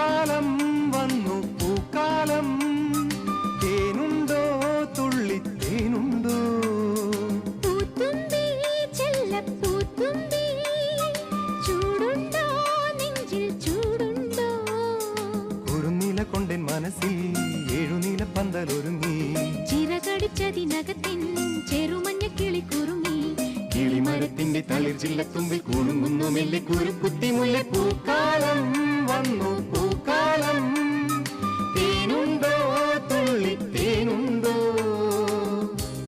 പൂക്കാലം വന്നു പൂക്കാലം തേനുണ്ടോ തുള്ളി തേനുണ്ടോ പൂത്തുമ്പി ചെല്ലപ്പൂത്തുമ്പി ചൂടുണ്ടോ നെഞ്ചിൽ ചൂടുണ്ടോ കുറുനില കൊണ്ടെൻ മനസ്സിൽ ഏഴുനീല പന്തലൊരുങ്ങി ചിറകടിച്ചതിനകത്തിൻ ചെറുമഞ്ഞ കിളി കുറുങ്ങി കിളിമരത്തിന്റെ തളിർ ചില്ലത്തുമ്പിൽ കുണുങ്ങുന്നു മെല്ലെ കുരുക്കുത്തി മുല്ല പൂക്കാലം വന്നു